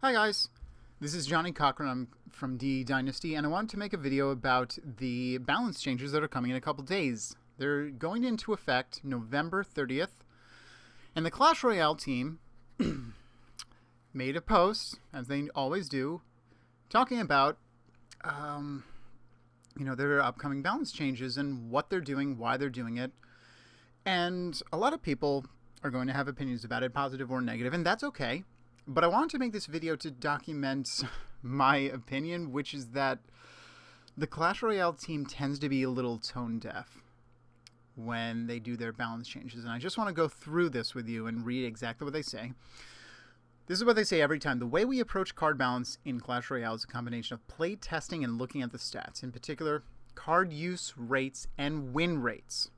Hi guys, this is Johnny Cochran. I'm from D Dynasty, and I wanted to make a video about the balance changes that are coming in a couple days. They're going into effect November 30th, and the Clash Royale team made a post, as they always do, talking about their upcoming balance changes and what they're doing, why they're doing it. And a lot of people are going to have opinions about it, positive or negative, and that's okay. But I wanted to make this video to document my opinion, which is that the Clash Royale team tends to be a little tone deaf when they do their balance changes. And I just want to go through this with you and read exactly what they say. This is what they say every time. The way we approach card balance in Clash Royale is a combination of play testing and looking at the stats. In particular, card use rates and win rates.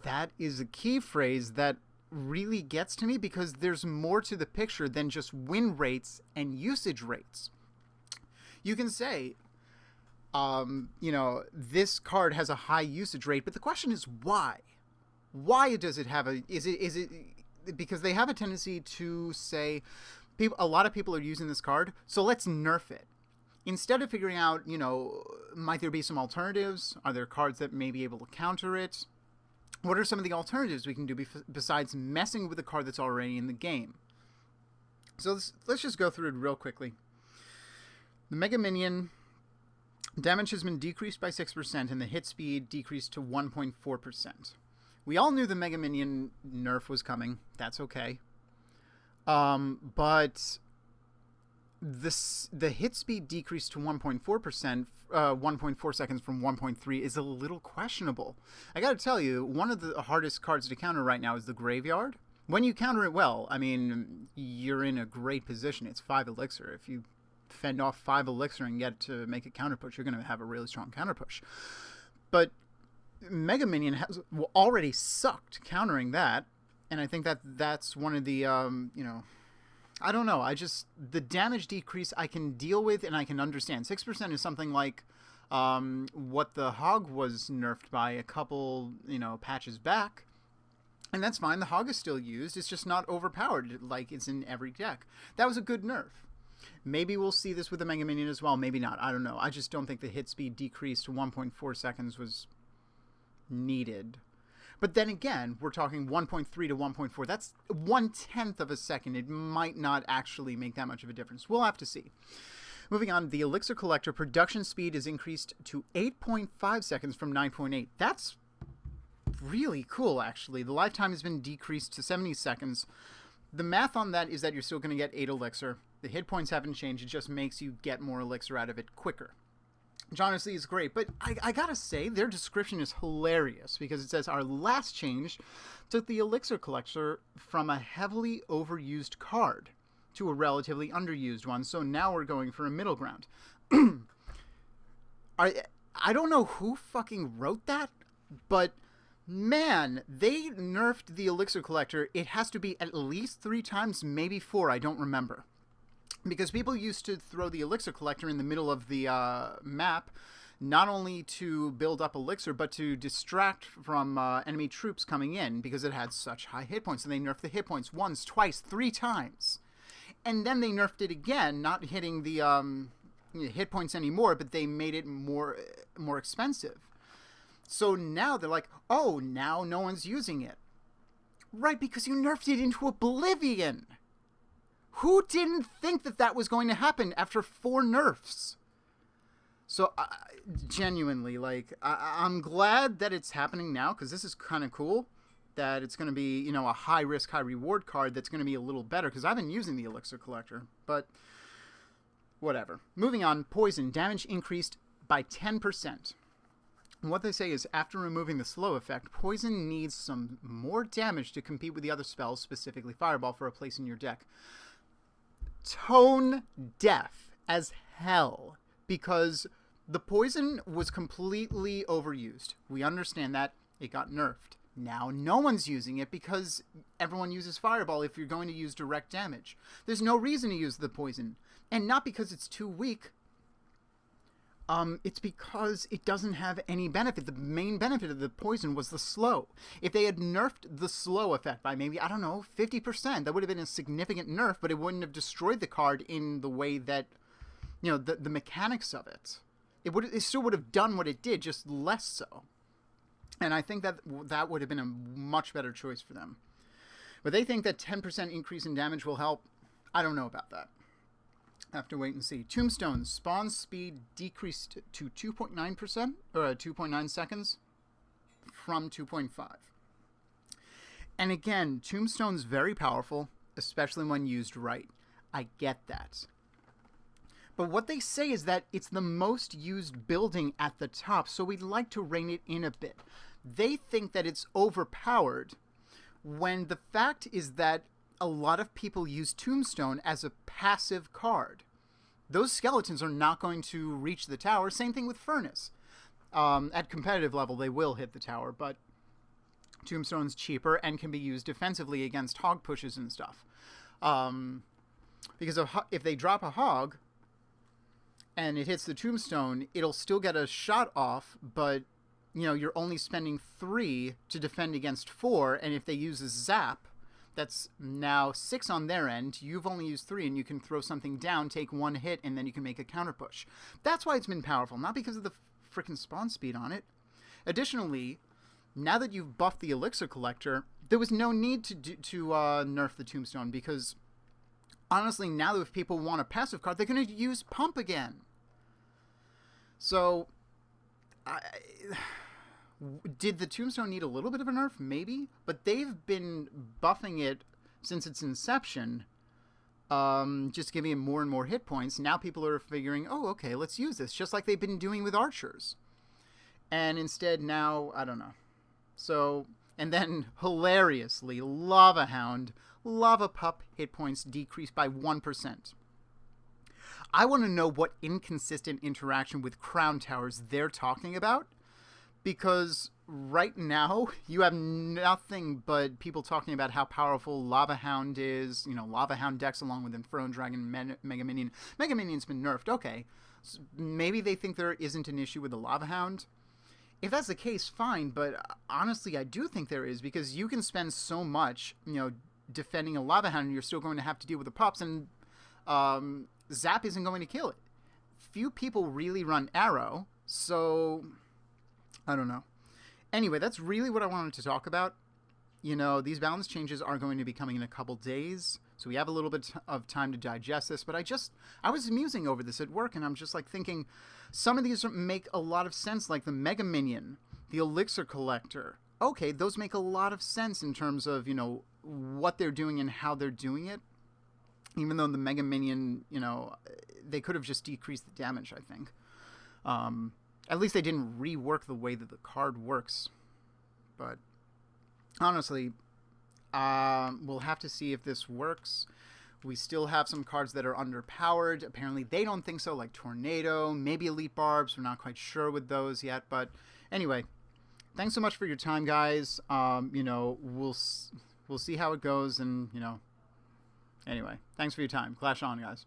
That is a key phrase that really gets to me because there's more to the picture than just win rates and usage rates. You can say, this card has a high usage rate, but the question is why? Why does it have is it because they have a tendency to say, a lot of people are using this card, so let's nerf it. Instead of figuring out, might there be some alternatives? Are there cards that may be able to counter it? What are some of the alternatives we can do besides messing with the card that's already in the game? So let's just go through it real quickly. The Mega Minion damage has been decreased by 6% and the hit speed decreased to 1.4%. We all knew the Mega Minion nerf was coming. That's okay. But the hit speed decreased to 1.4%, 1.4 seconds from 1.3 is a little questionable. I gotta tell you, one of the hardest cards to counter right now is the Graveyard. When you counter it well, I mean, you're in a great position. It's 5 elixir. If you fend off 5 elixir and get to make a counter push, you're gonna have a really strong counter push. But Mega Minion has already sucked countering that, and I think that's one of the I don't know. The damage decrease I can deal with and I can understand. 6% is something like what the Hog was nerfed by a couple, patches back. And that's fine. The Hog is still used. It's just not overpowered like it's in every deck. That was a good nerf. Maybe we'll see this with the Mega Minion as well. Maybe not. I don't know. I just don't think the hit speed decrease to 1.4 seconds was needed. But then again, we're talking 1.3 to 1.4. That's 1/10 of a second. It might not actually make that much of a difference. We'll have to see. Moving on, the Elixir Collector production speed is increased to 8.5 seconds from 9.8. That's really cool, actually. The lifetime has been decreased to 70 seconds. The math on that is that you're still going to get 8 Elixir. The hit points haven't changed. It just makes you get more Elixir out of it quicker. Which honestly is great, but I gotta say, their description is hilarious because it says our last change took the Elixir Collector from a heavily overused card to a relatively underused one, so now we're going for a middle ground. I don't know who fucking wrote that, but man, they nerfed the Elixir Collector. It has to be at least 3 times, maybe 4, I don't remember. Because people used to throw the Elixir Collector in the middle of the map, not only to build up Elixir, but to distract from enemy troops coming in, because it had such high hit points. And they nerfed the hit points once, twice, 3 times. And then they nerfed it again, not hitting the hit points anymore, but they made it more expensive. So now they're like, oh, now no one's using it. Right, because you nerfed it into oblivion. Who didn't think that was going to happen after 4 nerfs? So, genuinely, I'm glad that it's happening now, because this is kind of cool, that it's going to be, a high-risk, high-reward card that's going to be a little better, because I've been using the Elixir Collector, but whatever. Moving on, Poison. Damage increased by 10%. And what they say is, after removing the slow effect, Poison needs some more damage to compete with the other spells, specifically Fireball, for a place in your deck. Tone deaf as hell, because the Poison was completely overused. We understand that. It got nerfed. Now no one's using it because everyone uses Fireball if you're going to use direct damage. There's no reason to use the Poison, and not because it's too weak. It's because it doesn't have any benefit. The main benefit of the poison was the slow. If they had nerfed the slow effect by maybe, I don't know, 50%, that would have been a significant nerf, but it wouldn't have destroyed the card in the way that, you know, the mechanics of it. It still would have done what it did, just less so. And I think that that would have been a much better choice for them. But they think that 10% increase in damage will help. I don't know about that. Have to wait and see. Tombstone's spawn speed decreased to 2.9%, or 2.9 seconds from 2.5. And again, Tombstone's very powerful, especially when used right. I get that. But what they say is that it's the most used building at the top, so we'd like to rein it in a bit. They think that it's overpowered, when the fact is that a lot of people use Tombstone as a passive card. Those skeletons are not going to reach the tower. Same thing with Furnace. At competitive level, they will hit the tower, but Tombstone's cheaper and can be used defensively against hog pushes and stuff. Because if they drop a hog and it hits the Tombstone, it'll still get a shot off, but you know, you're only spending 3 to defend against 4, and if they use a zap, that's now 6 on their end. You've only used 3, and you can throw something down, take 1 hit, and then you can make a counter push. That's why it's been powerful, not because of the freaking spawn speed on it. Additionally, now that you've buffed the Elixir Collector, there was no need to nerf the Tombstone, because honestly, now that if people want a passive card, they're going to use Pump again. So, did the Tombstone need a little bit of a nerf? Maybe. But they've been buffing it since its inception, just giving it more and more hit points. Now people are figuring, oh, okay, let's use this, just like they've been doing with archers. And instead now, I don't know. So, and then hilariously, Lava Hound, Lava Pup hit points decreased by 1%. I want to know what inconsistent interaction with Crown Towers they're talking about. Because right now, you have nothing but people talking about how powerful Lava Hound is. You know, Lava Hound decks along with Inferno Dragon, Mega Minion. Mega Minion's been nerfed. Okay. So maybe they think there isn't an issue with the Lava Hound. If that's the case, fine. But honestly, I do think there is. Because you can spend so much, you know, defending a Lava Hound, and you're still going to have to deal with the pups. And Zap isn't going to kill it. Few people really run Arrow. So I don't know. Anyway, that's really what I wanted to talk about. You know, these balance changes are going to be coming in a couple days, so we have a little bit of time to digest this, but I was musing over this at work, and I'm just like thinking, some of these make a lot of sense, like the Mega Minion, the Elixir Collector. Okay, those make a lot of sense in terms of, you know, what they're doing and how they're doing it. Even though the Mega Minion, you know, they could have just decreased the damage, I think. At least they didn't rework the way that the card works. But honestly, we'll have to see if this works. We still have some cards that are underpowered. Apparently they don't think so, like Tornado, maybe Elite Barbs. We're not quite sure with those yet. But anyway, thanks so much for your time, guys. You know, we'll see how it goes. And, you know, anyway, thanks for your time. Clash on, guys.